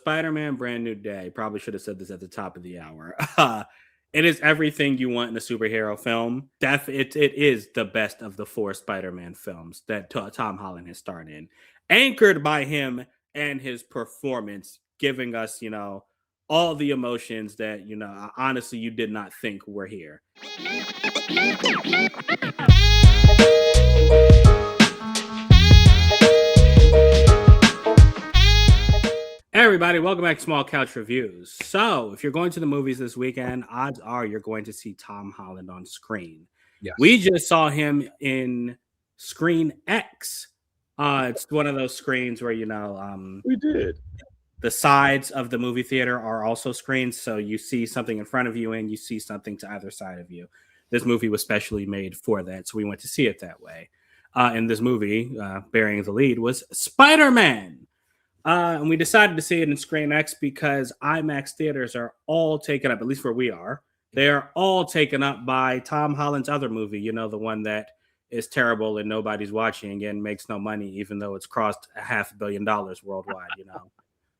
Spider-Man Brand New Day. Probably should have said this at the top of the hour. It is everything you want in a superhero film. It is the best of the four Spider-Man films that Tom Holland has starred in, anchored by him and his performance, giving us, all the emotions that, honestly, you did not think were here. Hey everybody, welcome back to Small Couch Reviews. So, if you're going to the movies this weekend, odds are you're going to see Tom Holland on screen. Yes. We just saw him in Screen X. It's one of those screens where, we did. The sides of the movie theater are also screens, so you see something in front of you and you see something to either side of you. This movie was specially made for that, so we went to see it that way. And this movie, bearing the lead, was Spider-Man. And we decided to see it in Screen X because IMAX theaters are all taken up, at least where we are. They are all taken up by Tom Holland's other movie, the one that is terrible and nobody's watching and makes no money, even though it's crossed $500 million worldwide,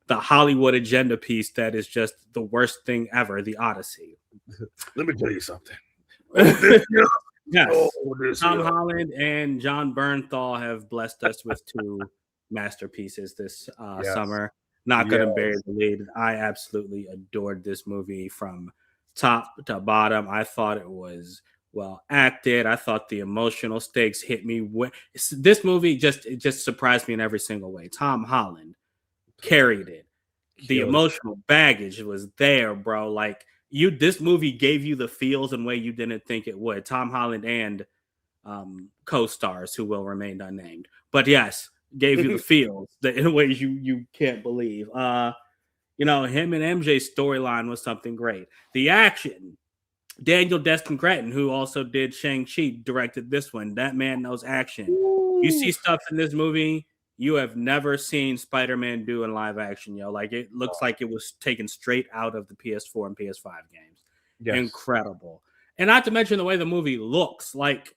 The Hollywood agenda piece that is just the worst thing ever, The Odyssey. Let me tell you something. Yes. Tom Holland and John Bernthal have blessed us with two masterpieces this summer. Not going to bury the lead. I absolutely adored this movie from top to bottom. I thought it was well acted. I thought the emotional stakes hit me. This movie just surprised me in every single way. Tom Holland carried it. The emotional baggage was there, bro. Like this movie gave you the feels in a way you didn't think it would. Tom Holland and co-stars who will remain unnamed. But yes, gave you the feels in ways you can't believe. Him and MJ's storyline was something great. The action, Daniel Destin Cretton, who also did Shang-Chi, directed this one. That man knows action. Ooh. You see stuff in this movie you have never seen Spider-Man do in live action, yo. Like it looks like it was taken straight out of the PS4 and PS5 games. Yes. Incredible. And not to mention the way the movie looks. Like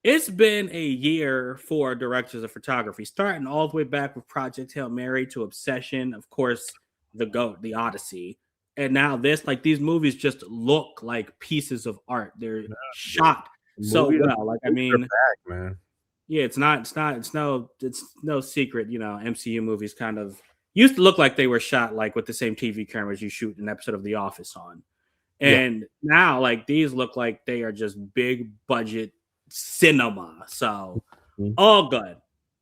it's been a year for directors of photography, starting all the way back with Project Hail Mary to Obsession, of course, The GOAT, The Odyssey. And now these movies just look like pieces of art. They're shot so well. Like, I mean, man. Yeah, it's no secret, MCU movies kind of used to look like they were shot like with the same TV cameras you shoot an episode of The Office on. And now like these look like they are just big budget cinema. So all good.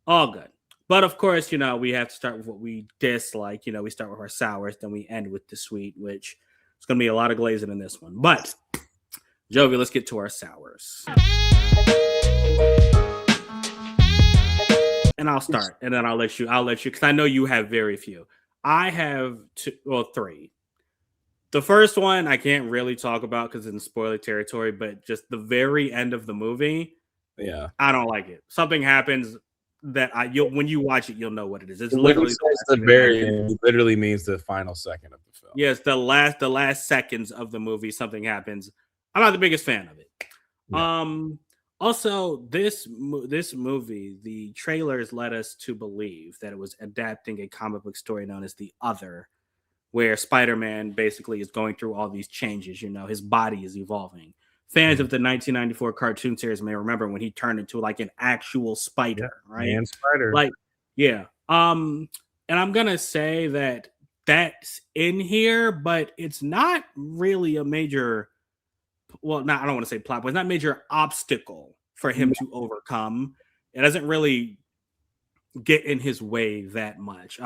But of course, we have to start with what we dislike. We start with our sours, then we end with the sweet, which is going to be a lot of glazing in this one. But Jovi, let's get to our sours. And I'll start, and then I'll let you, because I know you have very few. I have three. The first one I can't really talk about because it's in spoiler territory, but just the very end of the movie, I don't like it. Something happens that when you watch it, you'll know what it is. It's literally the very end. It literally means the final second of the film. Yes, the last seconds of the movie, something happens. I'm not the biggest fan of it. Yeah. Also, this movie, the trailers led us to believe that it was adapting a comic book story known as The Other, where Spider-Man basically is going through all these changes. His body is evolving. Fans of the 1994 cartoon series may remember when he turned into like an actual spider, right? Man spider. Like, yeah. And I'm gonna say that that's in here, but it's not really a major. Well, I don't want to say plot, but it's not a major obstacle for him to overcome. It doesn't really get in his way that much.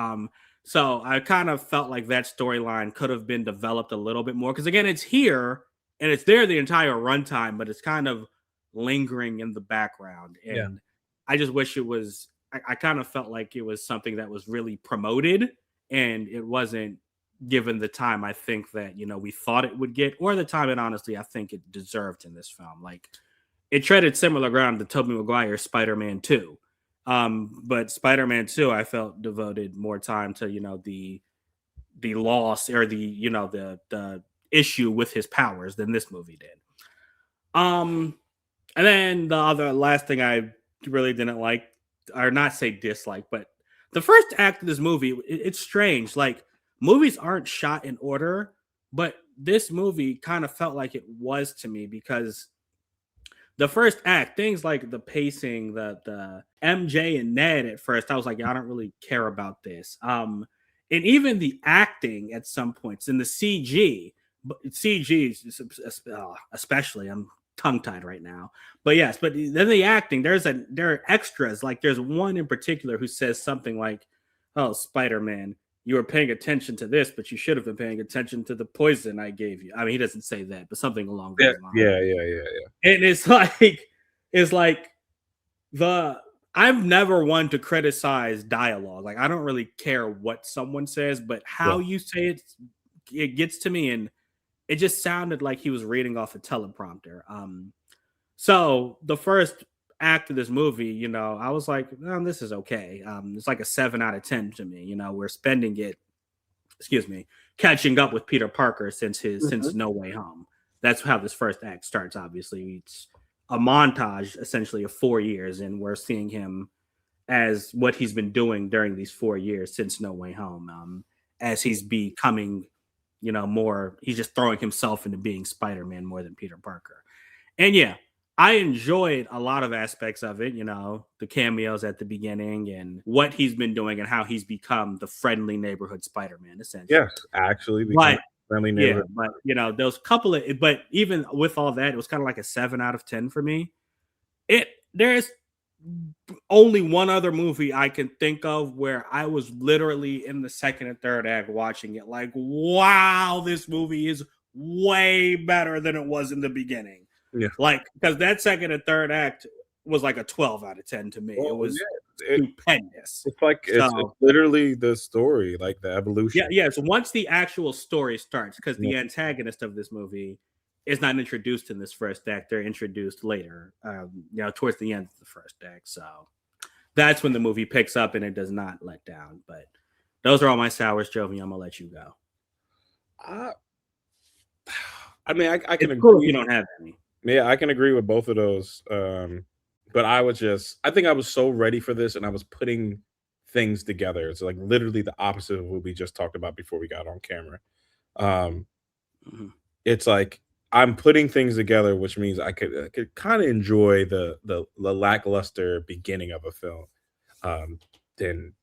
So I kind of felt like that storyline could have been developed a little bit more. Because again, it's here and it's there the entire runtime, but it's kind of lingering in the background. And I just wish it was, I kind of felt like it was something that was really promoted and it wasn't given the time I think that, we thought it would get, or the time it honestly, I think it deserved in this film. Like it treaded similar ground to Tobey Maguire's Spider-Man 2. But Spider-Man 2, I felt devoted more time to, the loss or the issue with his powers than this movie did. And then the last thing I really didn't like, or not say dislike, but the first act of this movie, it's strange. Like movies aren't shot in order, but this movie kind of felt like it was to me because the first act, things like the pacing, the MJ and Ned at first, I was like, yeah, I don't really care about this. And even the acting at some points in the CG, but CG especially, I'm tongue tied right now. But yes, but then the acting, there are extras. Like there's one in particular who says something like, "Oh, Spider-Man, you were paying attention to this, but you should have been paying attention to the poison I gave you." I mean, he doesn't say that, but something along Yeah, those lines. yeah. And it's like the I'm never one to criticize dialogue. Like I don't really care what someone says, but Yeah. how you say it gets to me, and it just sounded like he was reading off a teleprompter. So the first act of this movie, I was like, oh, this is okay. It's like a 7 out of 10 to me. We're spending it, excuse me, catching up with Peter Parker since Mhm. No Way Home. That's how this first act starts. Obviously, it's a montage essentially of 4 years, and we're seeing him as what he's been doing during these 4 years since No Way Home. As he's becoming, more, he's just throwing himself into being Spider-Man more than Peter Parker. And yeah, I enjoyed a lot of aspects of it, the cameos at the beginning and what he's been doing and how he's become the friendly neighborhood Spider-Man, Yes, essentially. actually become But a friendly yeah, neighborhood. but those couple of, but even with all that, it was kind of like a 7 out of 10 for me. There's only one other movie I can think of where I was literally in the second and third act watching it, like, wow, this movie is way better than it was in the beginning. Yeah. Like, because that second and third act was like a 12 out of 10 to me. It Well, was yeah, stupendous. it's like it's So literally the story, like the yeah, evolution. yeah. So once the actual story starts, because Yeah. the antagonist of this movie is not introduced in this first act, they're introduced later, towards the end of the first act. So that's when the movie picks up and it does not let down. But those are all my sours, Jovi. I'm gonna let you go. I I mean, I can It's cool if agree. you don't have any. Yeah, I can agree with both of those. But I think I was so ready for this and I was putting things together. It's like literally the opposite of what we just talked about before we got on camera. Um, Mhm. it's like I'm putting things together, which means I could kind of enjoy the lackluster beginning of a film. Um, then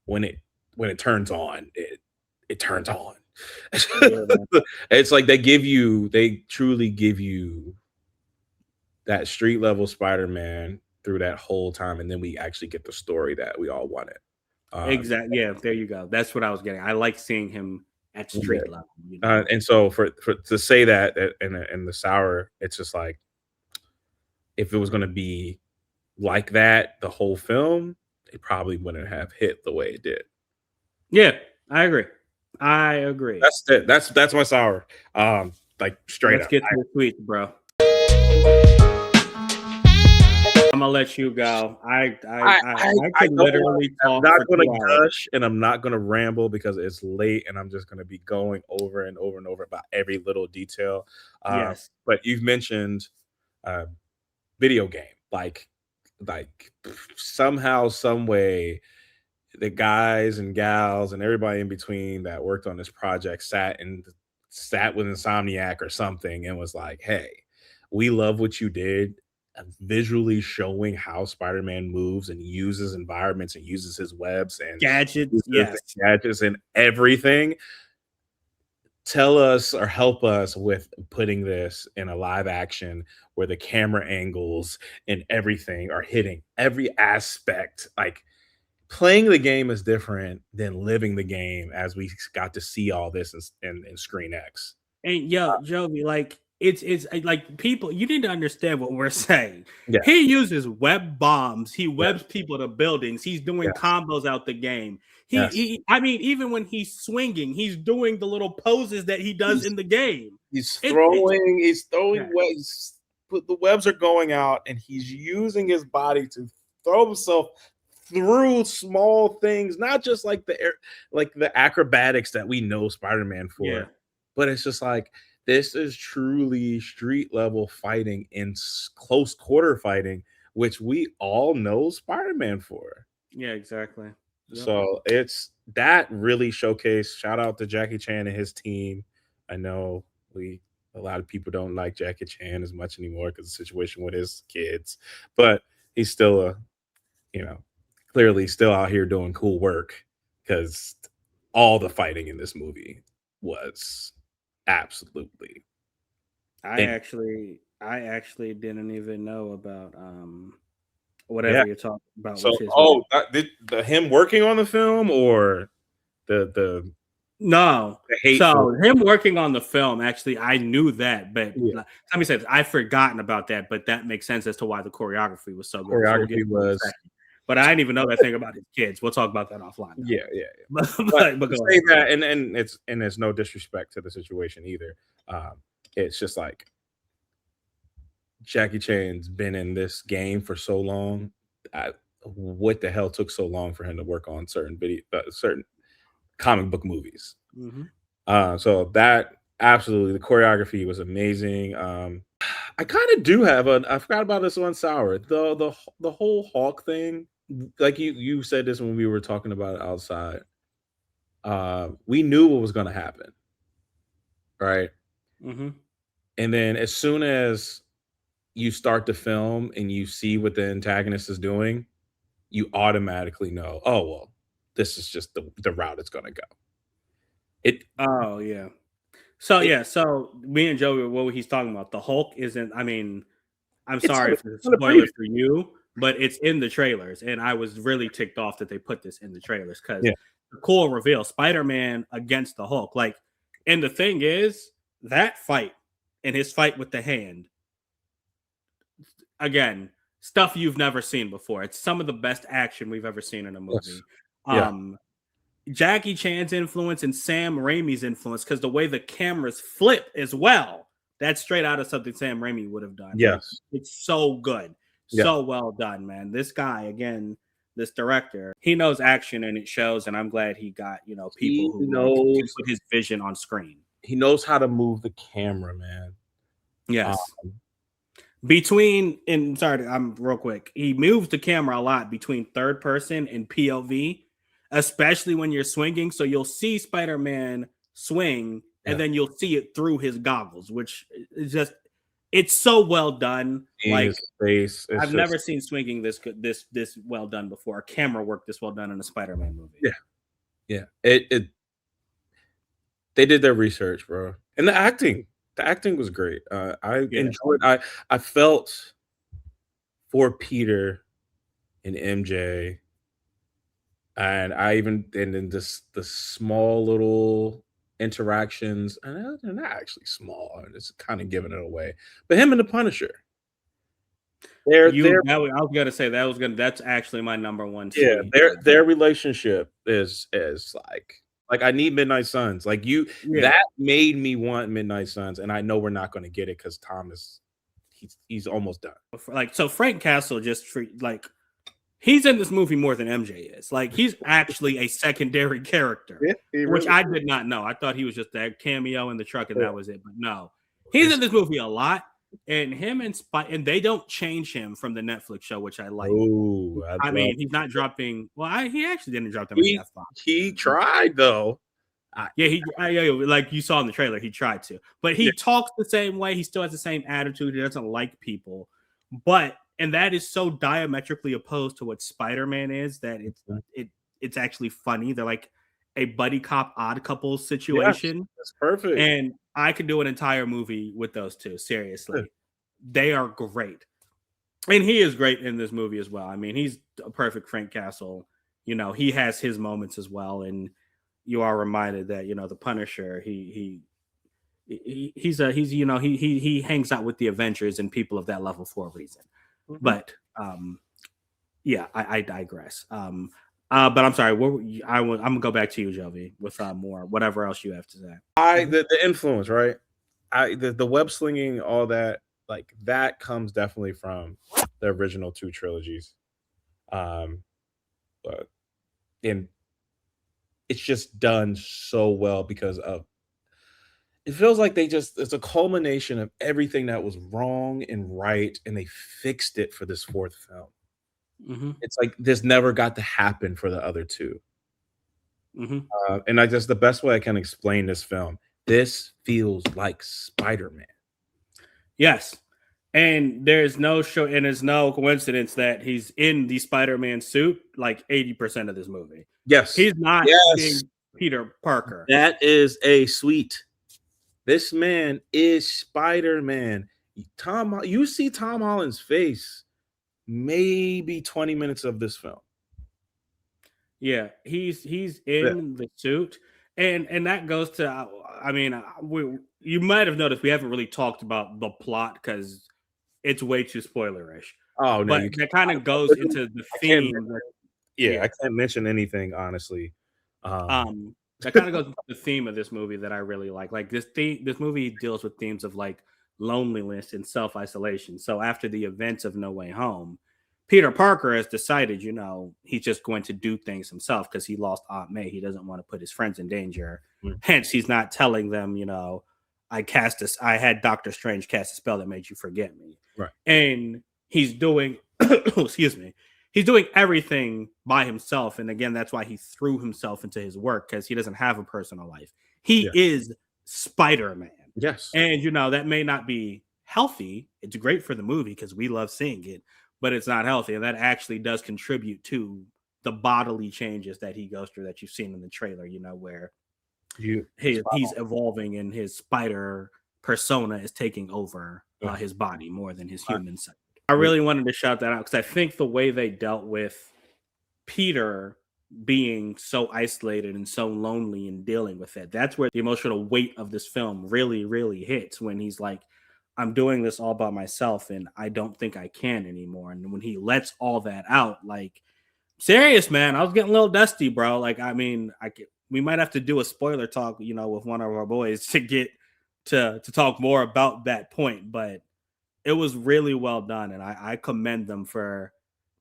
when it when it turns on, it turns on. Yeah, It's like they truly give you that street level Spider-Man through that whole time, and then we actually get the story that we all wanted. Um, exactly. Yeah, there you go. That's what I was getting. I like seeing him at yeah. street level. And so for to say that in the sour, it's just like if it was going to be like that the whole film, it probably wouldn't have hit the way it did. Yeah, I agree. I agree. That's it. That's my sour. Like straight Let's up. get to the tweets, bro. I'm gonna let you go. I I could don't. literally I'm talk not for going to 2 hours. gush and I'm not going to ramble because it's late and I'm just going to be going over and over and over about every little detail. Yes. But you've mentioned uh, video game, like somehow, some way, the guys and gals and everybody in between that worked on this project sat with Insomniac or something and was like, "Hey, we love what you did." Visually showing how Spider-Man moves and uses environments and uses his webs and Gadgets, uses the yes. gadgets and everything. Tell us or help us with putting this in a live action where the camera angles and everything are hitting every aspect. Like playing the game is different than living the game as we got to see all this in Screen X. And yo, Jovi, like it's like people, you need to understand what we're saying. Yeah. He uses web bombs, he Yeah. webs people to buildings, he's doing Yes. combos out the game. Yes. I mean, even when he's swinging, he's doing the little poses that he does He's in the game. he's It's throwing he's throwing yeah, webs. But the webs are going out, and he's using his body to throw himself through small things, not just like the air, like the acrobatics that we know Spider-Man yeah, for, but it's just like this is truly street level fighting in close quarter fighting, which we all know Spider-Man for. yeah, exactly. Yep. So it's that really showcased. Shout out to Jackie Chan and his team. I know a lot of people don't like Jackie Chan as much anymore because of the situation with his kids, but he's still you know, clearly still out here doing cool work because all the fighting in this movie was absolutely in I actually didn't even know about yeah. whatever you're talking about So with his oh, did the him working on the film or the no. the hateful So him working on the film, actually, I knew that, but yeah, let me say this, I've forgotten about that, but that makes sense as to why the choreography was so good, which we'll get choreography to in a was second. But I didn't even know that thing about his kids. We'll talk about that offline though. yeah, yeah. But But but to go say ahead. that and it's no disrespect to the situation either. It's just like Jackie Chan's been in this game for so long. What the hell took so long for him to work on certain comic book movies? Mhm. So that absolutely the choreography was amazing. I kind of do have I forgot about this one sour the whole Hawk thing. Like you said this when we were talking about it outside. We knew what was going to happen, right? Mhm. And then as soon as you start the film and you see what the antagonist is doing, you automatically know, oh well, this is just the route it's going to go. It Oh yeah. So it yeah, so me and Joey, what he's talking about, the Hulk isn't. I mean, I'm it's sorry if it's on a the spoiler preview. for you, but it's in the trailers, and I was really ticked off that they put this in the trailers because Yeah, the cool reveal, Spider-Man against the Hulk, like, and the thing is that fight and his fight with the hand, again, stuff you've never seen before. It's some of the best action we've ever seen in a yes, movie. yeah, Um, Jackie Chan's influence and Sam Raimi's influence, because the way the cameras flip as well, that's straight out of something Sam Raimi would have done. Like, yes, it's so good. yeah. So well done, man. This guy, again, this director, he knows action and it shows. And I'm glad he got, people He who like can knows put his vision on screen. he knows how to move the camera, man. Um, Yes. And sorry, I'm real quick. He moves the camera a lot between third person and POV, especially when you're swinging. So you'll see Spider Man swing, and yeah, then you'll see it through his goggles, which is just it's so well done. seeing his Like, face, it's I've never just seen swinging this good, this well done before. Camera work this well done in a Spider Man movie. yeah, yeah. It they did their research, bro, and the acting was great. I Yeah, enjoyed. I felt for Peter and MJ, and I even and then just the small little interactions, and they're not actually small. And it's kind of giving it away, but him and the Punisher, they're I was gonna say that's actually my number one yeah, scene. their relationship is like I need Midnight Suns. Like you Yeah, that made me want Midnight Suns, and I know we're not gonna get it because Thomas he's almost done. like, so Frank Castle just like he's in this movie more than MJ is. Like, he's actually a secondary character, Yeah, he which really I did not know. I thought he was just that cameo in the truck and yeah. that was it. But no, he's It's in this movie a lot. And him and and they don't change him from the Netflix show, which I like. oh, I I love mean, he's not dropping. Well, he actually didn't drop that many he f bombs. he tried though. I Yeah, like you saw in the trailer, he tried to, but yeah, he talks the same way. He still has the same attitude. He doesn't like people, and that is so diametrically opposed to what Spider-Man is that it's actually funny. They're like a buddy cop, odd couple yes, situation, that's perfect. and I could do an entire movie with those two. Yeah, Seriously, they are great, and he is great in this movie as well. I mean, he's a perfect Frank Castle. He has his moments as well, and you are reminded that the Punisher he's he hangs out with the Avengers and people of that level for a reason. mhm. But yeah, I digress. But I'm sorry. I'm gonna go back to you, Jovi, with more whatever else you have to say. Mhm. The influence, right? The web slinging, all that, like that comes definitely from the original two trilogies. Um, but and it's just done so well because of it feels like it's a culmination of everything that was wrong and right, and they fixed it for this fourth film. Mhm. It's like this never got to happen for the other two. Mhm. And I just the best way I can explain this film, this feels like Spider-Man. Yes. And there's no coincidence that he's in the Spider-Man suit like 80% of this movie. Yes. He's not Yes. being Peter Parker. That is a sweet. This man is Spider-Man. You see Tom Holland's face maybe 20 minutes of this film. Yeah, he's Yeah. in the suit, and that goes to I mean, you might have noticed we haven't really talked about the plot because it's way too spoilerish, Oh, no, but you can't. that kind of goes into the I can't theme. yeah, I Yeah, can't mention anything, honestly. Um, that kind of goes into the theme of this movie that I really like. Like this movie deals with themes of like loneliness and self isolation. So after the events of No Way Home, Peter Parker has decided, he's just going to do things himself because he lost Aunt May. He doesn't want to put his friends in danger. mm, Hence, he's not telling them, I had Doctor Strange cast a spell that made you forget me, right. and he's doing, excuse me, he's doing everything by himself. And again, that's why he threw himself into his work because he doesn't have a personal life. He Yeah. is Spider-Man. Yes. And that may not be healthy. It's great for the movie because we love seeing it, but it's not healthy. And that actually does contribute to the bodily changes that he goes through that you've seen in the trailer, where You he's evolving and his spider persona is taking over yeah. his body more than his I human side. I really wanted to shout that out because I think the way they dealt with Peter being so isolated and so lonely and dealing with it, that's where the emotional weight of this film really, really hits when he's like, I'm doing this all by myself and I don't think I can anymore. And when he lets all that out, like, serious, man, I was getting a little dusty, bro. Like, I mean, we might have to do a spoiler talk, with one of our boys to get to talk more about that point, but it was really well done, and I commend them for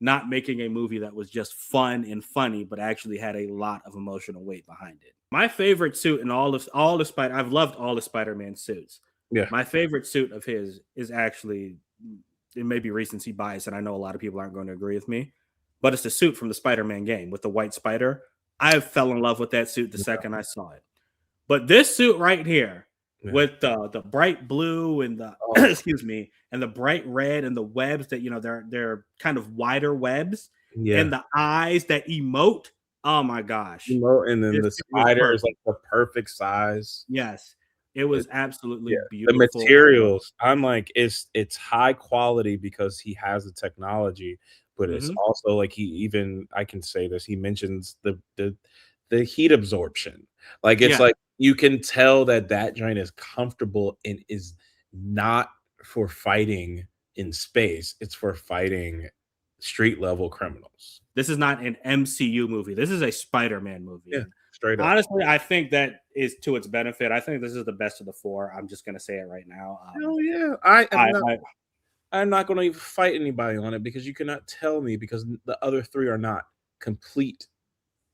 not making a movie that was just fun and funny, but actually had a lot of emotional weight behind it. My favorite suit in all the Spider, I've loved all the Spider-Man suits. Yeah. My favorite suit of his is actually, it may be recency bias, and I know a lot of people aren't going to agree with me, but it's the suit from the Spider-Man game with the white spider. I fell in love with that suit the second I saw it. But this suit right here, Yeah. with the bright blue and the Oh, excuse me, and the bright red and the webs that they're kind of wider webs yeah. and the eyes that emote. Oh my gosh. And then This the suit was spider is perfect. like the perfect size. Yes. It It was absolutely Yeah. The beautiful. materials, I'm like, it's high quality because he has the technology, but it's Mhm. also like I can say this, he mentions the heat absorption. Like, it's Yeah. like, you can tell that that joint is comfortable and is not for fighting in space, it's for fighting street level criminals. This is not an MCU movie. This is a Spider-Man movie. Yeah, And straight up. honestly, I think that is to its benefit. I think this is the best of the four. I'm just gonna say it right now. Hell yeah. I am I, not I I'm not gonna even fight anybody on it because you cannot tell me because the other 3 are not complete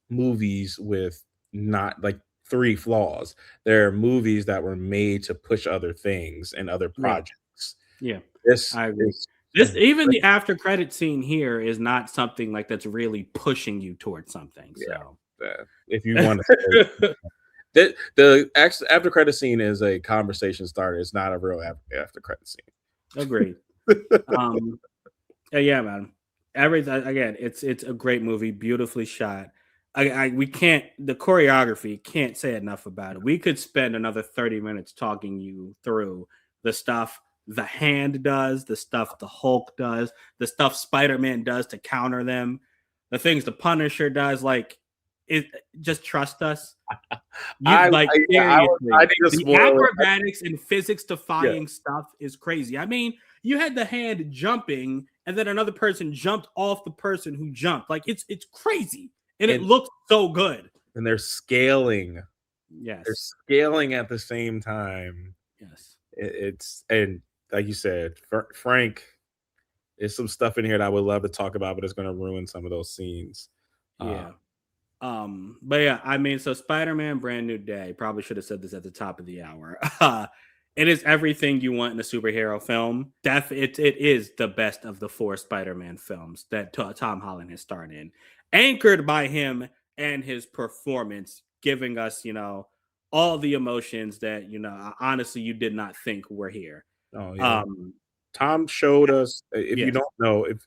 movies with not like 3 flaws. They're movies that were made to push other things and other yeah, projects. yeah. This I agree. is a This even great the after credit scene here is not something like that's really pushing you towards something. So if you wanna say the after credit scene is a conversation starter, it's not a real after credit scene. agreed. Um, yeah, man. Everything again, it's a great movie, beautifully shot. We can't the choreography can't say enough about it. We could spend another 30 minutes talking you through the stuff the hand does, the stuff the Hulk does, the stuff Spider-Man does to counter them, the things the Punisher does. Like it just trust us. You like Yeah, I seriously, need to the spoil it. acrobatics and physics Yeah, defying stuff is crazy. I mean, you had the hand jumping, and then another person jumped off the person who jumped. Like it's crazy, and it and looks so good. and they're scaling. They're Yes, scaling at the same time. yes, It's and like you said, Frank, there's some stuff in here that I would love to talk about, but it's gonna ruin some of those scenes. Uh, yeah. But yeah, I mean, so Spider-Man: Brand New Day. Probably should have said this at the top of the hour. It is everything you want in a superhero film. It is the best of the 4 Spider-Man films that Tom Holland has starred in, anchored by him and his performance, giving us, all the emotions that, honestly, you did not think were here. Oh yeah. Tom showed us. If you Yes, don't know, if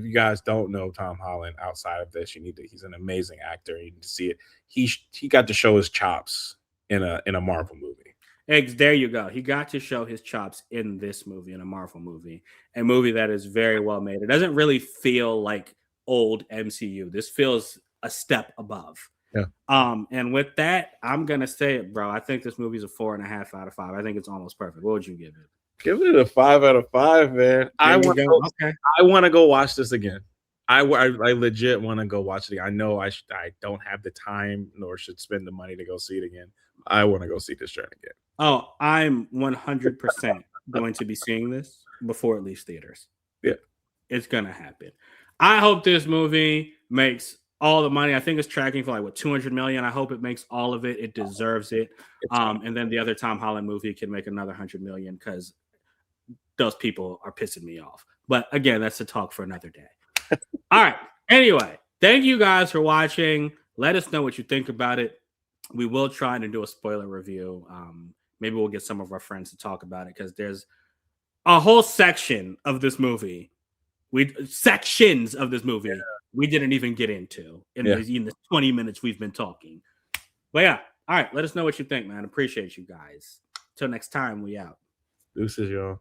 you guys don't know Tom Holland outside of this, you need to. He's an amazing actor. You need to see it. He got to show his chops in a Marvel movie. there you go. He got to show his chops in this movie, in a Marvel movie, a movie that is very well made. It doesn't really feel like old MCU. This feels a step above. Yeah. And with that, I'm gonna say it, bro. I think this movie's a 4.5 out of 5. I think it's almost perfect. What would you give it? Give it a 5 out of 5, man. I want to go watch this again. I legit want to go watch it again. I know I don't have the time nor should spend the money to go see it again. I want to go see this joint again. Oh, I'm 100% going to be seeing this before it leaves theaters. Yeah. It's gonna happen. I hope this movie makes all the money. I think it's tracking for like 200 million. I hope it makes all of it. It deserves it. And then the other Tom Holland movie can make another 100 million because those people are pissing me off. But again, that's a talk for another day. All right. Anyway, thank you guys for watching. Let us know what you think about it. We will try to do a spoiler review. Maybe we'll get some of our friends to talk about it because there's a whole section of this movie. Sections of this movie we didn't even get into in the 20 minutes we've been talking. But yeah, all right. Let us know what you think, man. Appreciate you guys. Till next time, we out. Deuces, y'all.